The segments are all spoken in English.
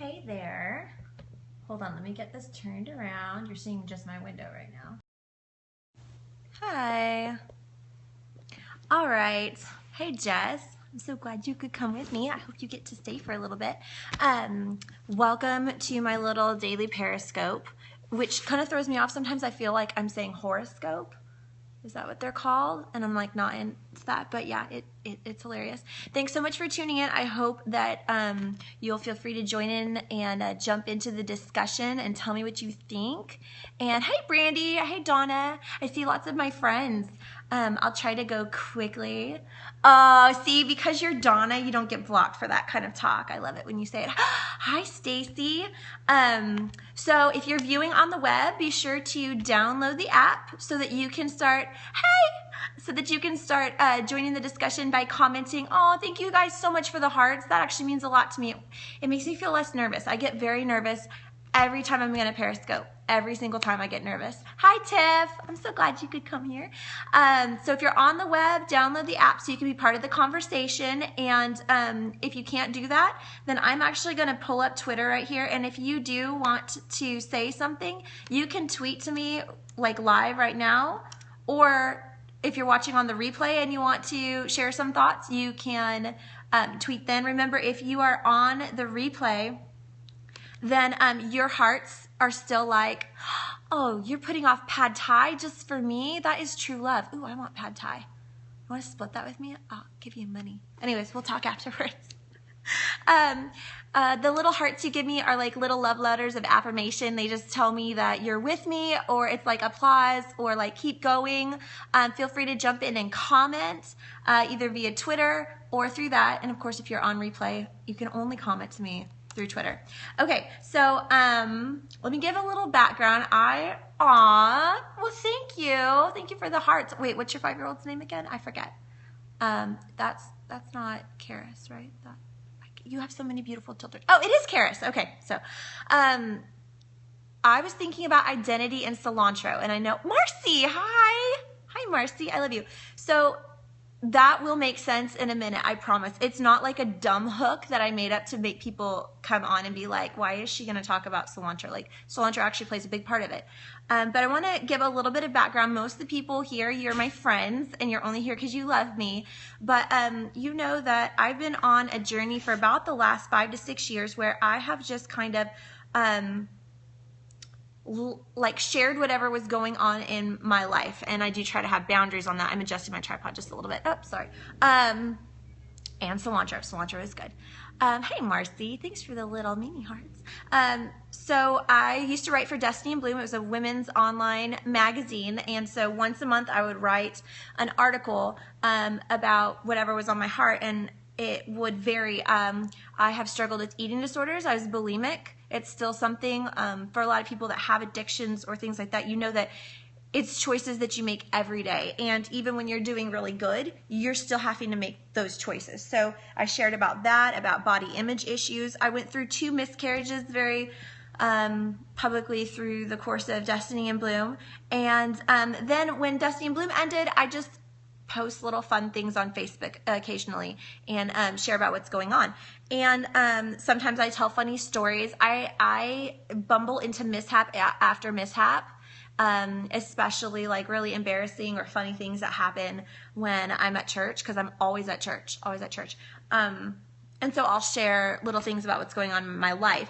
Hey there. Hold on, let me get this turned around. You're seeing just my window right now. Hi. All right. Hey, Jess. I'm so glad you could come with me. I hope you get to stay for a little bit. Welcome to my little daily periscope, which kind of throws me off. Sometimes I feel like I'm saying horoscope. Is that what they're called? And I'm like not into that, but yeah, it's hilarious. Thanks so much for tuning in. I hope that you'll feel free to join in and jump into the discussion and tell me what you think. And hey, Brandy. Hey, Donna. I see lots of my friends. I'll try to go quickly. See, because you're Donna, you don't get blocked for that kind of talk. I love it when you say it. Hi, Stacy. So if you're viewing on the web, be sure to download the app so that you can start, joining the discussion by commenting. Oh, thank you guys so much for the hearts. That actually means a lot to me. It makes me feel less nervous. I get very nervous every time I'm gonna Periscope. Every single time I get nervous. Hi, Tiff. I'm so glad you could come here. So if you're on the web, download the app so you can be part of the conversation. And if you can't do that, then I'm actually going to pull up Twitter right here. And if you do want to say something, you can tweet to me like live right now. Or if you're watching on the replay and you want to share some thoughts, you can tweet then. Remember, if you are on the replay, then your hearts are still like, oh, you're putting off pad thai just for me? That is true love. Ooh, I want pad thai. You want to split that with me? I'll give you money. Anyways, we'll talk afterwards. The little hearts you give me are like little love letters of affirmation. They just tell me that you're with me, or it's like applause, or like keep going. Feel free to jump in and comment either via Twitter or through that. And of course, if you're on replay, you can only comment to me through Twitter. Okay, so let me give a little background. Well, thank you. Thank you for the hearts. Wait, what's your 5-year-old's name again? I forget. That's not Karis, right? You have so many beautiful children. Oh, it is Karis. Okay, so I was thinking about identity and cilantro, and I know Marcy. Hi, Marcy. I love you. So that will make sense in a minute, I promise. It's not like a dumb hook that I made up to make people come on and be like, why is she going to talk about cilantro? Like, cilantro actually plays a big part of it. But I want to give a little bit of background. Most of the people here, you're my friends, and you're only here because you love me. But you know that I've been on a journey for about the last 5 to 6 years where I have just kind of like shared whatever was going on in my life, and I do try to have boundaries on that. I'm adjusting my tripod just a little bit. Oh, sorry. And cilantro is good. Hey, Marcy, thanks for the little mini hearts. So I used to write for Destiny and Bloom. It was a women's online magazine, and so once a month I would write an article about whatever was on my heart, and it would vary. I have struggled with eating disorders. I was bulimic. It's still something for a lot of people that have addictions or things like that. You know that it's choices that you make every day. And even when you're doing really good, you're still having to make those choices. So I shared about that, about body image issues. I went through 2 miscarriages very publicly through the course of Destiny and Bloom. And then when Destiny and Bloom ended, I just post little fun things on Facebook occasionally and share about what's going on. And sometimes I tell funny stories. I bumble into mishap after mishap, especially like really embarrassing or funny things that happen when I'm at church, because I'm always at church. And so I'll share little things about what's going on in my life.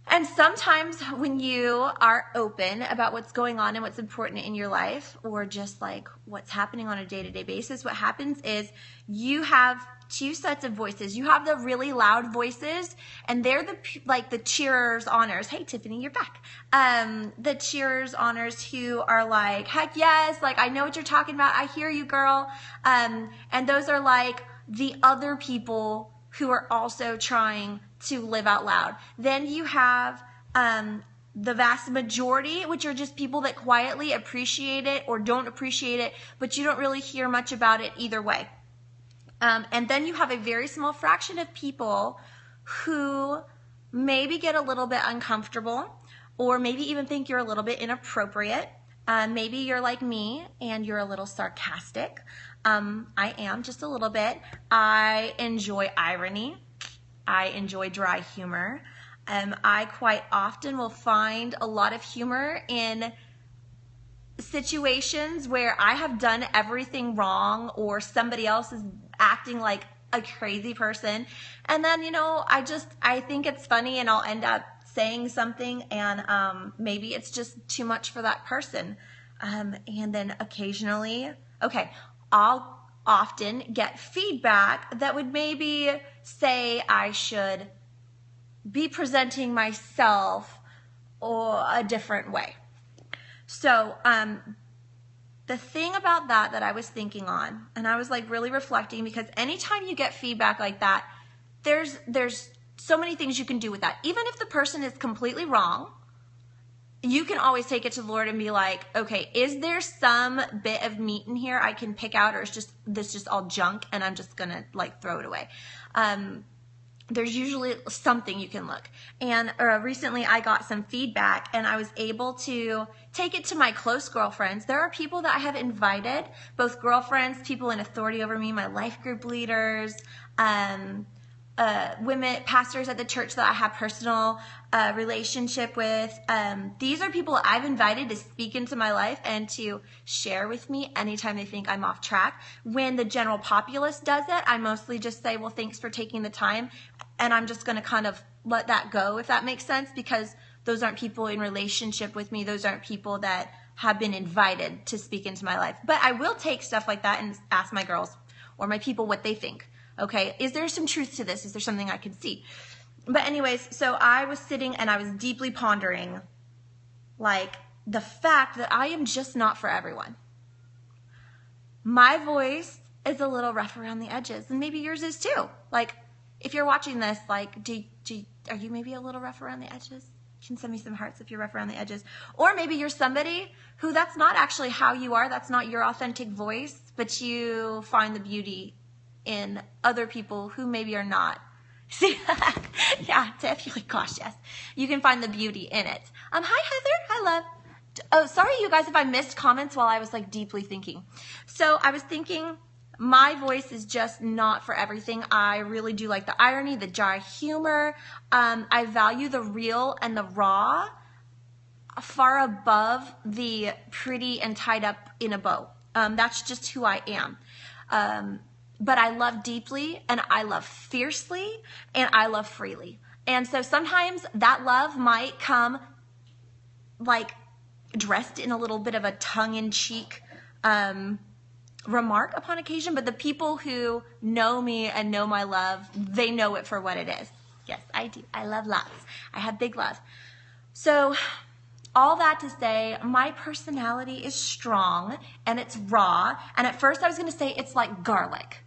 And sometimes when you are open about what's going on and what's important in your life, or just like what's happening on a day-to-day basis, what happens is you have 2 sets of voices. You have the really loud voices, and they're the cheerers, honors. Hey, Tiffany, you're back. The cheerers, honors, who are like, heck yes, like I know what you're talking about. I hear you, girl. And those are like the other people who are also trying to live out loud. Then you have the vast majority, which are just people that quietly appreciate it or don't appreciate it, but you don't really hear much about it either way. And then you have a very small fraction of people who maybe get a little bit uncomfortable, or maybe even think you're a little bit inappropriate. Maybe you're like me and you're a little sarcastic. I am just a little bit. I enjoy irony. I enjoy dry humor. I quite often will find a lot of humor in situations where I have done everything wrong or somebody else is acting like a crazy person. And then, I think it's funny and I'll end up saying something and maybe it's just too much for that person. And then occasionally, I'll often get feedback that would maybe say I should be presenting myself or a different way. So, the thing about that I was thinking on, and I was like really reflecting, because anytime you get feedback like that, there's so many things you can do with that. Even if the person is completely wrong, you can always take it to the Lord and be like, okay, is there some bit of meat in here I can pick out, or is this just all junk and I'm just gonna like throw it away? There's usually something you can look. And recently I got some feedback and I was able to take it to my close girlfriends. There are people that I have invited, both girlfriends, people in authority over me, my life group leaders, women, pastors at the church that I have personal relationship with. These are people I've invited to speak into my life and to share with me anytime they think I'm off track. When the general populace does it, I mostly just say, well, thanks for taking the time. And I'm just going to kind of let that go, if that makes sense, because those aren't people in relationship with me. Those aren't people that have been invited to speak into my life. But I will take stuff like that and ask my girls or my people what they think. Okay, is there some truth to this? Is there something I could see? But anyways, so I was sitting and I was deeply pondering, like, the fact that I am just not for everyone. My voice is a little rough around the edges, and maybe yours is too. Like, if you're watching this, like, are you maybe a little rough around the edges? You can send me some hearts if you're rough around the edges. Or maybe you're somebody who that's not actually how you are. That's not your authentic voice, but you find the beauty in other people who maybe are not. See, yeah, definitely, gosh, yes. You can find the beauty in it. Hi, Heather. Hi, love. Oh, sorry, you guys, if I missed comments while I was like deeply thinking. So I was thinking, my voice is just not for everything. I really do like the irony, the dry humor. I value the real and the raw far above the pretty and tied up in a bow. That's just who I am. But I love deeply, and I love fiercely, and I love freely. And so sometimes that love might come like dressed in a little bit of a tongue-in-cheek remark upon occasion, but the people who know me and know my love, they know it for what it is. Yes, I do. I love lots. I have big love. So all that to say, my personality is strong and it's raw. And at first I was going to say it's like garlic.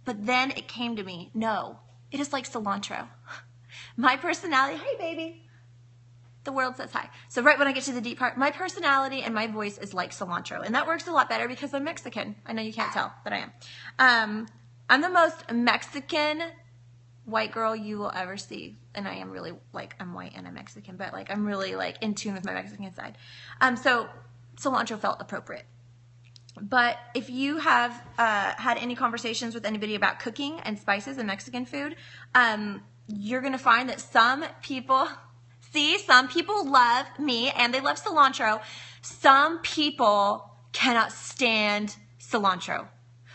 But then it came to me, no, it is like cilantro. My personality, hey baby, the world says hi. So right when I get to the deep part, my personality and my voice is like cilantro. And that works a lot better because I'm Mexican. I know you can't tell, but I am. I'm the most Mexican white girl you will ever see. And I am really like, I'm white and I'm Mexican, but like I'm really like in tune with my Mexican side. So cilantro felt appropriate. But if you have had any conversations with anybody about cooking and spices and Mexican food, you're going to find that some people love me and they love cilantro. Some people cannot stand cilantro.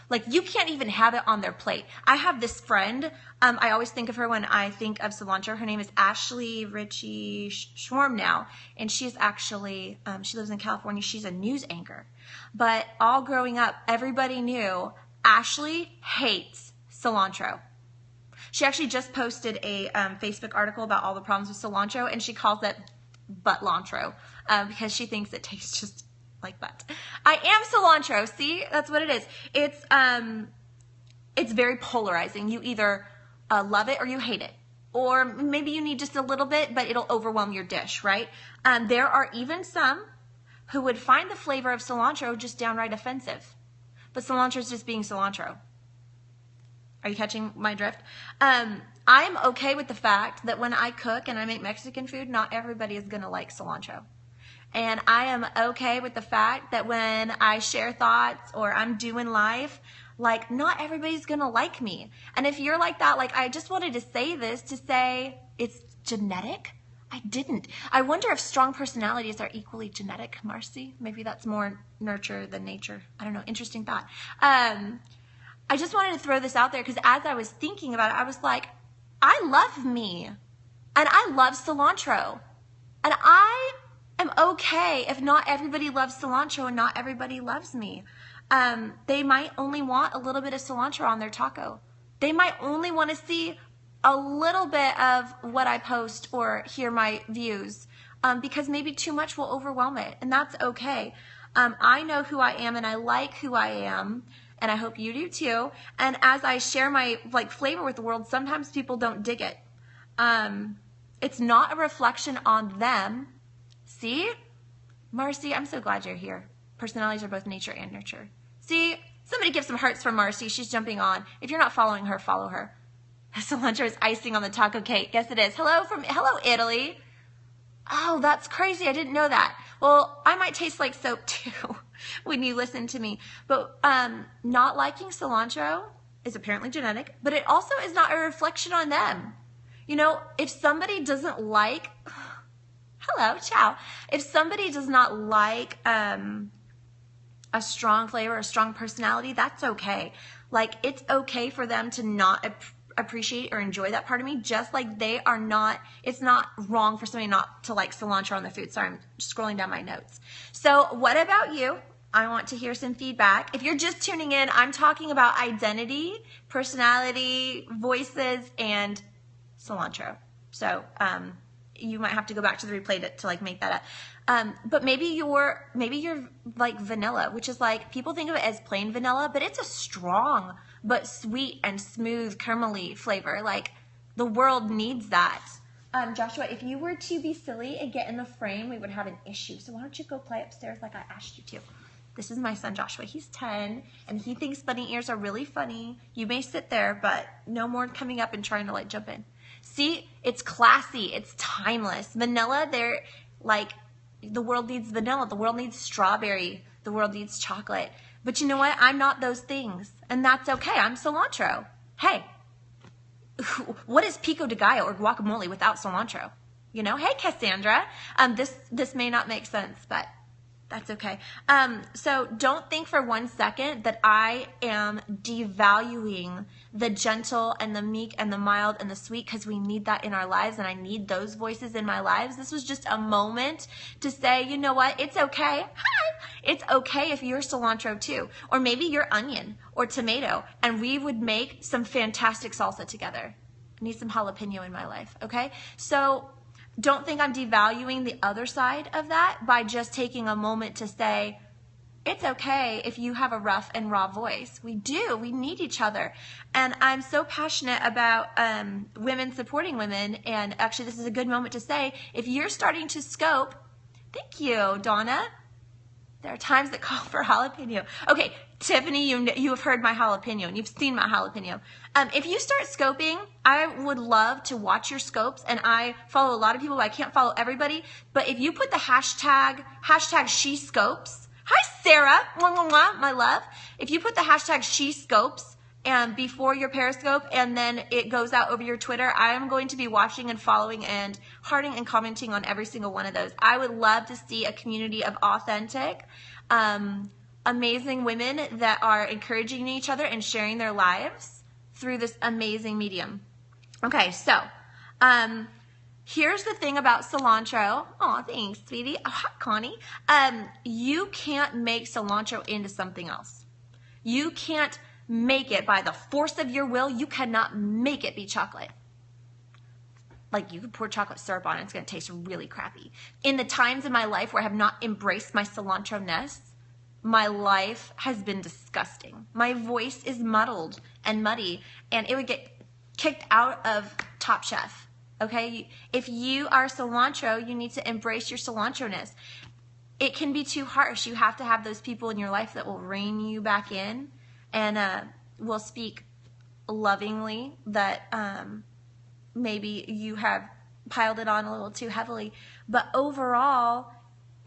Like, you can't even have it on their plate. I have this friend, I always think of her when I think of cilantro. Her name is Ashley Ritchie Schwarm now, and she's actually, she lives in California. She's a news anchor. But all growing up, everybody knew Ashley hates cilantro. She actually just posted a Facebook article about all the problems with cilantro, and she calls it buttlantro because she thinks it tastes just like butt. I am cilantro. See, that's what it is. It's very polarizing. You either love it or you hate it, or maybe you need just a little bit, but it'll overwhelm your dish, right? There are even some who would find the flavor of cilantro just downright offensive, but cilantro is just being cilantro. Are you catching my drift? I'm okay with the fact that when I cook and I make Mexican food, not everybody is going to like cilantro. And I am okay with the fact that when I share thoughts or I'm doing life, Like, not everybody's gonna like me. And if you're like that, like, I just wanted to say this to say it's genetic. I didn't. I wonder if strong personalities are equally genetic, Marcy. Maybe that's more nurture than nature. I don't know. Interesting thought. I just wanted to throw this out there because as I was thinking about it, I was like, I love me. And I love cilantro. And I am okay if not everybody loves cilantro and not everybody loves me. They might only want a little bit of cilantro on their taco. They might only want to see a little bit of what I post or hear my views because maybe too much will overwhelm it, and that's okay. I know who I am and I like who I am, and I hope you do too. And as I share my flavor with the world, sometimes people don't dig it. It's not a reflection on them. See? Marcy, I'm so glad you're here. Personalities are both nature and nurture. See? Somebody give some hearts for Marcy. She's jumping on. If you're not following her, follow her. Cilantro is icing on the taco cake. Yes, it is. Hello, Italy. Oh, that's crazy. I didn't know that. Well, I might taste like soap too when you listen to me. But not liking cilantro is apparently genetic, but it also is not a reflection on them. You know, if somebody doesn't like, hello, ciao. If somebody does not like a strong flavor, a strong personality, that's okay. Like, it's okay for them to not appreciate or enjoy that part of me, just like they are not, it's not wrong for somebody not to like cilantro on the food. Sorry, I'm scrolling down my notes. So what about you? I want to hear some feedback. If you're just tuning in, I'm talking about identity, personality, voices, and cilantro. So you might have to go back to the replay to like make that up. But maybe you're like vanilla, which is like, people think of it as plain vanilla, but it's a strong but sweet and smooth caramely flavor. Like, the world needs that. Joshua, if you were to be silly and get in the frame, we would have an issue. So why don't you go play upstairs like I asked you to? This is my son Joshua. He's 10 and he thinks bunny ears are really funny. You may sit there, but no more coming up and trying to like jump in. See, it's classy, it's timeless. Vanilla, they're like, the world needs vanilla, the world needs strawberry, the world needs chocolate. But you know what? I'm not those things, and that's okay. I'm cilantro. Hey, what is pico de gallo or guacamole without cilantro? You know, hey, Cassandra. This may not make sense, but that's okay. So don't think for 1 second that I am devaluing the gentle and the meek and the mild and the sweet, because we need that in our lives, and I need those voices in my lives. This was just a moment to say, you know what? It's okay. Hi. It's okay if you're cilantro too, or maybe you're onion or tomato, and we would make some fantastic salsa together. I need some jalapeno in my life, okay? So don't think I'm devaluing the other side of that by just taking a moment to say, it's okay if you have a rough and raw voice. We do. We need each other. And I'm so passionate about women supporting women. And actually, this is a good moment to say, if you're starting to scope, thank you, Donna. There are times that call for jalapeno. Okay, Tiffany, you have heard my jalapeno and you've seen my jalapeno. If you start scoping, I would love to watch your scopes, and I follow a lot of people, but I can't follow everybody. But if you put the hashtag #SheScopes, hi Sarah, mwah, mwah, mwah, my love. If you put the hashtag #SheScopes and before your Periscope, and then it goes out over your Twitter, I am going to be watching and following and hearting and commenting on every single one of those. I would love to see a community of authentic, amazing women that are encouraging each other and sharing their lives through this amazing medium. Okay, so here's the thing about cilantro. Oh, thanks, sweetie. Oh, hi, Connie. You can't make cilantro into something else. You can't make it by the force of your will. You cannot make it be chocolate. Like, you could pour chocolate syrup on it, it's going to taste really crappy. In the times in my life where I have not embraced my cilantro-ness, my life has been disgusting. My voice is muddled and muddy, and it would get kicked out of Top Chef. Okay? If you are cilantro, you need to embrace your cilantro-ness. It can be too harsh. You have to have those people in your life that will rein you back in and will speak lovingly, that maybe you have piled it on a little too heavily. But overall,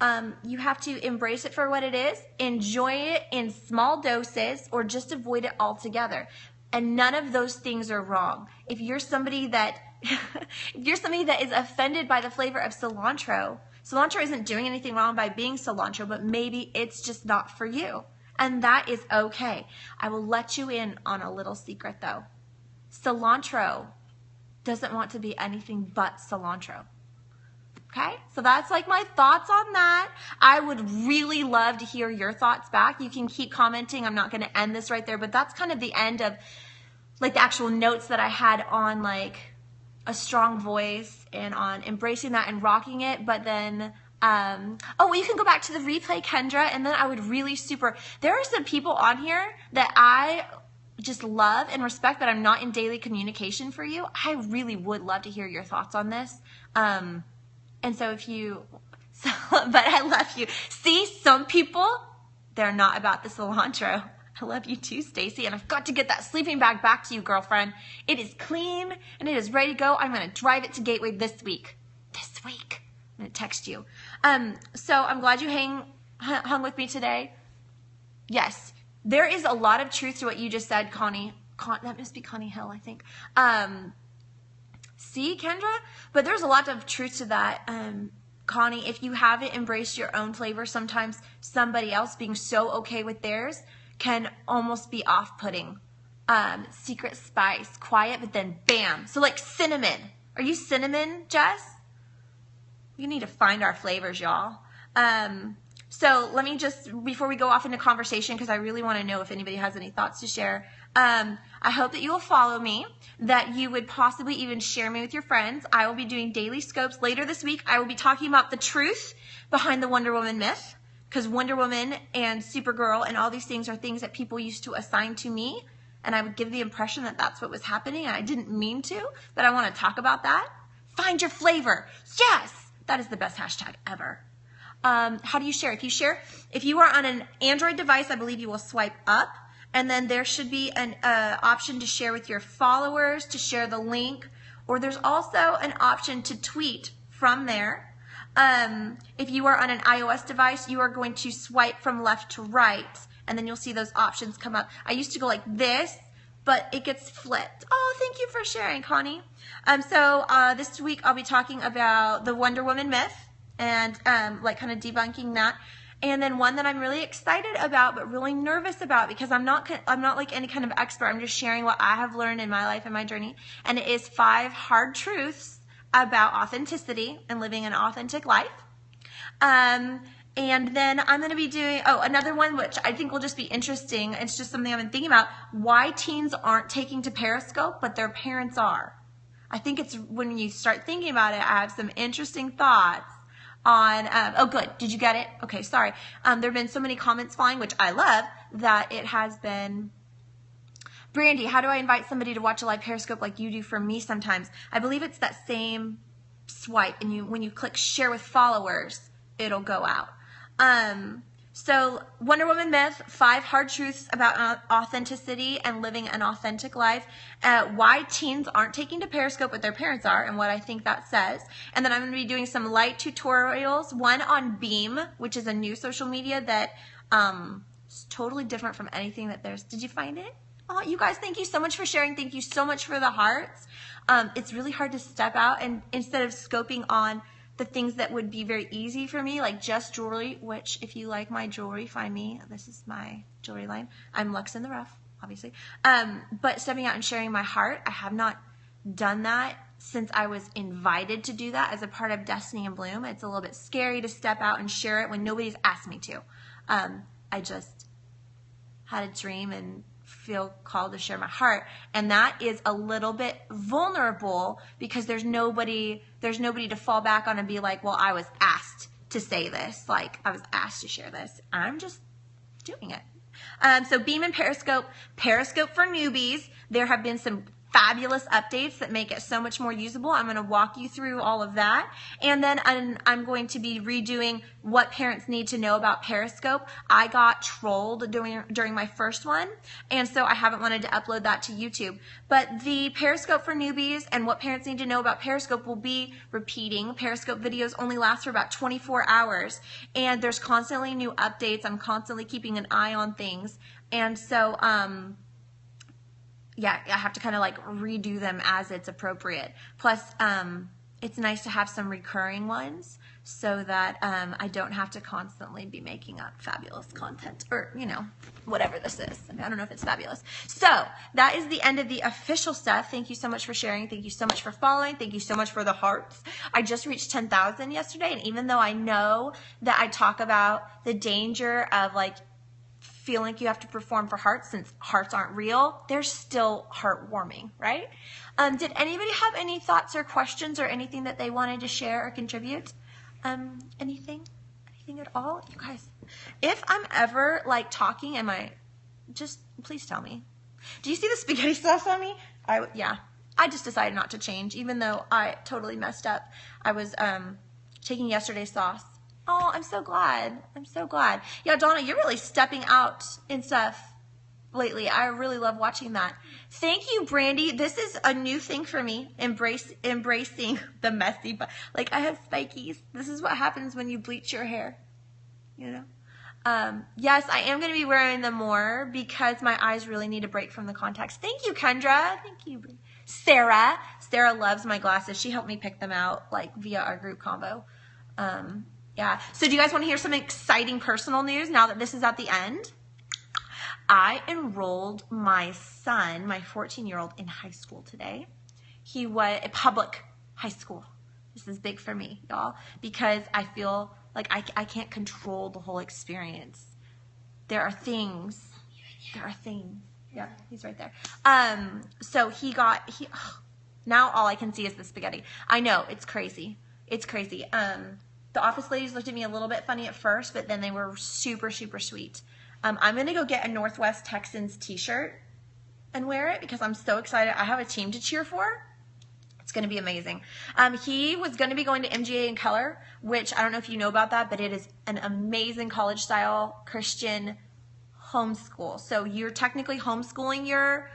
You have to embrace it for what it is, enjoy it in small doses, or just avoid it altogether. And none of those things are wrong. If you're somebody that is offended by the flavor of cilantro, cilantro isn't doing anything wrong by being cilantro, but maybe it's just not for you. And that is okay. I will let you in on a little secret though. Cilantro doesn't want to be anything but cilantro. Okay, so that's like my thoughts on that. I would really love to hear your thoughts back. You can keep commenting. I'm not going to end this right there, but that's kind of the end of like the actual notes that I had on like a strong voice and on embracing that and rocking it. But then, well, you can go back to the replay, Kendra, and then I would really there are some people on here that I just love and respect, but I'm not in daily communication for you. I really would love to hear your thoughts on this. And so but I love you. See, some people, they're not about the cilantro. I love you too, Stacy. And I've got to get that sleeping bag back to you, girlfriend. It is clean and it is ready to go. I'm going to drive it to Gateway this week. I'm going to text you. So I'm glad you hung with me today. Yes, there is a lot of truth to what you just said, Connie. That must be Connie Hill, I think. See, Kendra? But there's a lot of truth to that, Connie. If you haven't embraced your own flavor, sometimes somebody else being so okay with theirs can almost be off-putting. Secret spice, quiet, but then bam. So like cinnamon. Are you cinnamon, Jess? We need to find our flavors, y'all. So let me just, before we go off into conversation, because I really want to know if anybody has any thoughts to share, I hope that you will follow me, that you would possibly even share me with your friends. I will be doing daily scopes later this week. I will be talking about the truth behind the Wonder Woman myth, because Wonder Woman and Supergirl and all these things are things that people used to assign to me, and I would give the impression that that's what was happening, and I didn't mean to, but I want to talk about that. Find your flavor. Yes! That is the best hashtag ever. How do you share? If you are on an Android device, I believe you will swipe up, and then there should be an option to share with your followers, to share the link, or there's also an option to tweet from there. If you are on an iOS device, you are going to swipe from left to right, and then you'll see those options come up. I used to go like this, but it gets flipped. Oh, thank you for sharing, Connie. So this week I'll be talking about the Wonder Woman myth, and like kind of debunking that. And then one that I'm really excited about, but really nervous about, because I'm not like any kind of expert. I'm just sharing what I have learned in my life and my journey. And it is 5 hard truths about authenticity and living an authentic life. And then I'm going to be doing, another one, which I think will just be interesting. It's just something I've been thinking about. Why teens aren't taking to Periscope, but their parents are. I think it's when you start thinking about it, I have some interesting thoughts on, oh good, did you get it? Okay, sorry. There have been so many comments flying, which I love, that it has been, Brandy, how do I invite somebody to watch a live Periscope like you do for me sometimes? I believe it's that same swipe, and when you click share with followers, it'll go out. So Wonder Woman myth, 5 hard truths about authenticity and living an authentic life, why teens aren't taking to Periscope but their parents are, and what I think that says. And then I'm going to be doing some light tutorials, one on Beam, which is a new social media that is totally different from anything that there's. Did you find it? Oh, you guys, thank you so much for sharing. Thank you so much for the hearts. It's really hard to step out, and instead of scoping on the things that would be very easy for me, like just jewelry, which if you like my jewelry, find me. This is my jewelry line. I'm Lux in the Rough, obviously. But stepping out and sharing my heart, I have not done that since I was invited to do that as a part of Destiny in Bloom. It's a little bit scary to step out and share it when nobody's asked me to. I just had a dream and feel called to share my heart, and that is a little bit vulnerable because there's nobody to fall back on and be like, well, I was asked to say this, like I was asked to share this. I'm just doing it. So Beam and Periscope for newbies. There have been some fabulous updates that make it so much more usable. I'm going to walk you through all of that. And then I'm going to be redoing what parents need to know about Periscope. I got trolled during my first one, and so I haven't wanted to upload that to YouTube. But the Periscope for newbies and what parents need to know about Periscope will be repeating. Periscope videos only last for about 24 hours, and there's constantly new updates. I'm constantly keeping an eye on things. And so, yeah, I have to kind of like redo them as it's appropriate. Plus, it's nice to have some recurring ones so that I don't have to constantly be making up fabulous content or, you know, whatever this is. I don't know if it's fabulous. So that is the end of the official stuff. Thank you so much for sharing. Thank you so much for following. Thank you so much for the hearts. I just reached 10,000 yesterday, and even though I know that I talk about the danger of like feel like you have to perform for hearts since hearts aren't real, they're still heartwarming, right? Did anybody have any thoughts or questions or anything that they wanted to share or contribute? Anything at all? You guys, if I'm ever like talking, just please tell me. Do you see the spaghetti sauce on me? Yeah, I just decided not to change, even though I totally messed up. I was taking yesterday's sauce. Oh, I'm so glad. I'm so glad. Yeah, Donna, you're really stepping out in stuff lately. I really love watching that. Thank you, Brandy. This is a new thing for me, embracing the messy, but like I have spikies. This is what happens when you bleach your hair, you know? Yes, I am going to be wearing them more because my eyes really need a break from the contacts. Thank you, Kendra. Thank you, Sarah. Sarah loves my glasses. She helped me pick them out like via our group combo. Yeah. So do you guys want to hear some exciting personal news now that this is at the end? I enrolled my son, my 14-year-old, in high school today. He was a public high school. This is big for me, y'all, because I feel like I can't control the whole experience. There are things. Yeah, he's right there. So now all I can see is the spaghetti. I know, it's crazy. It's crazy. The office ladies looked at me a little bit funny at first, but then they were super, super sweet. I'm going to go get a Northwest Texans t-shirt and wear it because I'm so excited. I have a team to cheer for. It's going to be amazing. He was going to be going to MGA in color, which I don't know if you know about that, but it is an amazing college-style Christian homeschool. So you're technically homeschooling your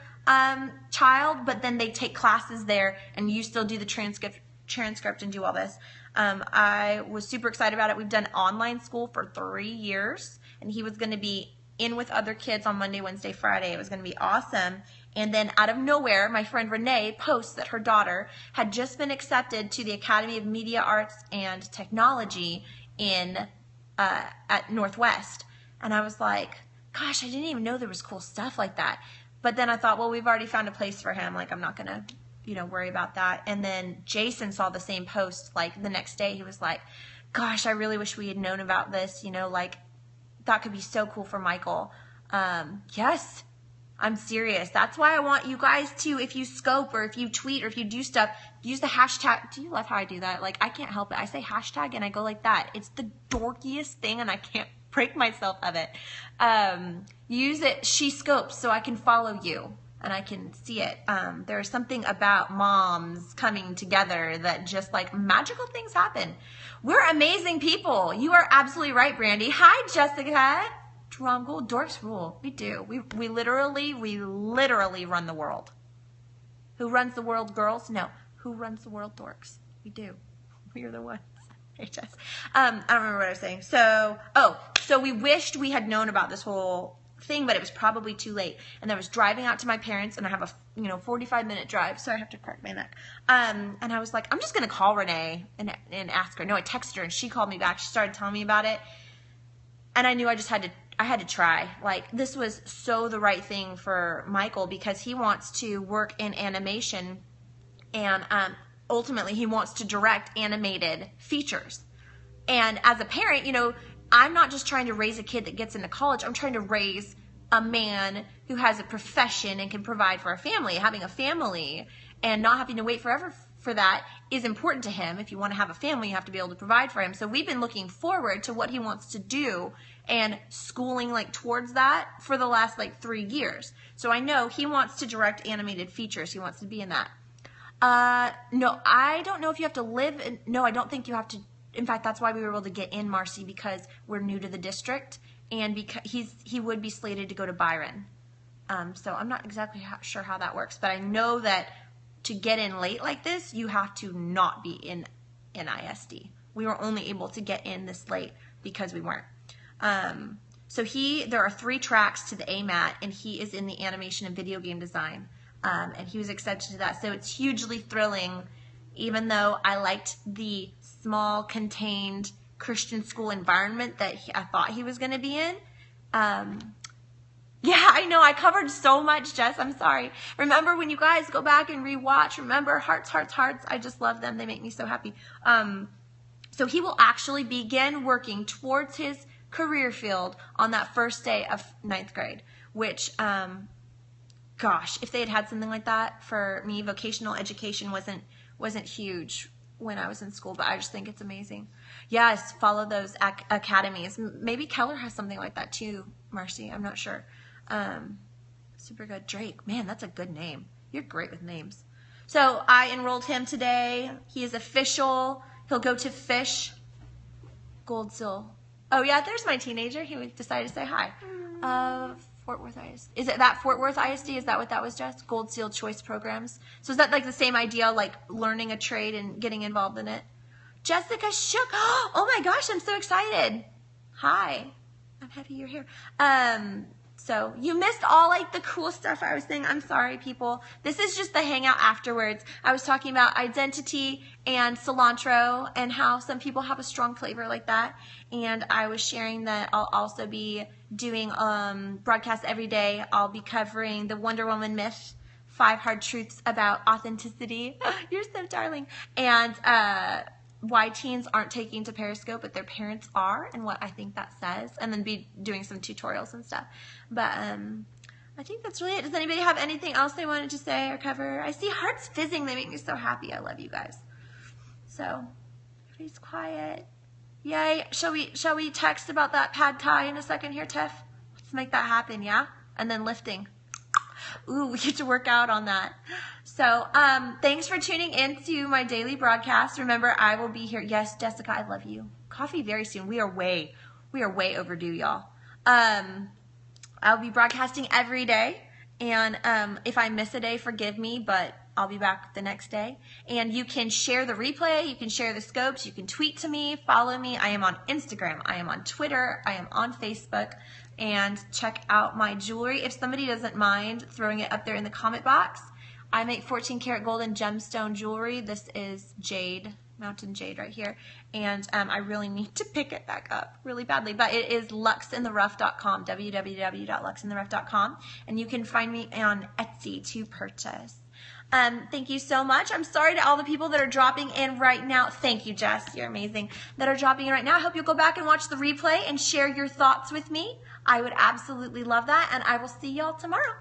child, but then they take classes there, and you still do the transcript and do all this. I was super excited about it. We've done online school for 3 years, and he was going to be in with other kids on Monday, Wednesday, Friday. It was going to be awesome. And then out of nowhere, my friend Renee posts that her daughter had just been accepted to the Academy of Media Arts and Technology at Northwest. And I was like, gosh, I didn't even know there was cool stuff like that. But then I thought, well, we've already found a place for him. Like, I'm not going to worry about that. And then Jason saw the same post like the next day. He was like, gosh, I really wish we had known about this, like that could be so cool for Michael. Yes, I'm serious. That's why I want you guys to, if you scope or if you tweet or if you do stuff, use the hashtag. Do you love how I do that? Like, I can't help it. I say hashtag and I go like that. It's the dorkiest thing and I can't break myself of it. Use it, she scopes, so I can follow you and I can see it. There's something about moms coming together that just like magical things happen. We're amazing people. You are absolutely right, Brandy. Hi, Jessica. Drum goal, dorks rule. We do. We literally run the world. Who runs the world, girls? No. Who runs the world, dorks? We do. We are the ones. Hey, Jess. I don't remember what I was saying. So we wished we had known about this whole thing, but it was probably too late. And I was driving out to my parents, and I have a 45-minute drive, so I have to crack my neck. And I was like, I'm just gonna call Renee and ask her. No, I texted her, and she called me back. She started telling me about it, and I knew I had to try. Like, this was so the right thing for Michael because he wants to work in animation, and ultimately he wants to direct animated features. And as a parent, I'm not just trying to raise a kid that gets into college. I'm trying to raise a man who has a profession and can provide for a family, having a family. and not having to wait forever for that is important to him. If you want to have a family, you have to be able to provide for him. So we've been looking forward to what he wants to do and schooling like towards that for the last like 3 years. So I know he wants to direct animated features. He wants to be in that. No, I don't know if you have to live in, no, I don't think you have to. In fact, that's why we were able to get in, Marcy, because we're new to the district, and because he would be slated to go to Byron. So I'm not exactly sure how that works, but I know that to get in late like this, you have to not be in ISD. We were only able to get in this late because we weren't. So there are 3 tracks to the AMAT, and he is in the animation and video game design. And he was accepted to that. So it's hugely thrilling, even though I liked the small, contained Christian school environment that I thought he was going to be in. Yeah, I know. I covered so much, Jess. I'm sorry. Remember, when you guys go back and rewatch, remember, hearts, hearts, hearts. I just love them. They make me so happy. So he will actually begin working towards his career field on that first day of 9th grade, which, gosh, if they had something like that for me, vocational education wasn't huge when I was in school, but I just think it's amazing. Yes, follow those academies. Maybe Keller has something like that too, Marcy. I'm not sure. Super good. Drake, man, that's a good name. You're great with names. So I enrolled him today. He is official. He'll go to Fish. Gold Seal. Oh yeah, there's my teenager. He decided to say hi. Fort Worth ISD. Is it that Fort Worth ISD? Is that what that was, Jess? Gold Seal Choice Programs. So is that like the same idea, like learning a trade and getting involved in it? Jessica Shook. Oh my gosh, I'm so excited. Hi. I'm happy you're here. So you missed all like the cool stuff I was saying. I'm sorry, people. This is just the hangout afterwards. I was talking about identity and cilantro and how some people have a strong flavor like that. And I was sharing that I'll also be doing broadcasts every day. I'll be covering the Wonder Woman myth, 5 hard truths about authenticity. You're so darling. And why teens aren't taking to Periscope, but their parents are, and what I think that says, and then be doing some tutorials and stuff. But I think that's really it. Does anybody have anything else they wanted to say or cover? I see hearts fizzing. They make me so happy. I love you guys. So everybody's quiet. Yay. Shall we text about that pad thai in a second here, Tiff? Let's make that happen, yeah? And then lifting. Ooh, we get to work out on that. So, thanks for tuning in to my daily broadcast. Remember, I will be here. Yes, Jessica, I love you. Coffee very soon. We are way overdue, y'all. I'll be broadcasting every day. And if I miss a day, forgive me, but I'll be back the next day. And you can share the replay. You can share the scopes. You can tweet to me, follow me. I am on Instagram. I am on Twitter. I am on Facebook. And check out my jewelry. If somebody doesn't mind throwing it up there in the comment box, I make 14 karat gold and gemstone jewelry. This is jade, mountain jade right here. And I really need to pick it back up really badly. But it is luxintherough.com, www.luxintherough.com. And you can find me on Etsy to purchase. Thank you so much. I'm sorry to all the people that are dropping in right now. Thank you, Jess. You're amazing. That are dropping in right now. I hope you'll go back and watch the replay and share your thoughts with me. I would absolutely love that. And I will see y'all tomorrow.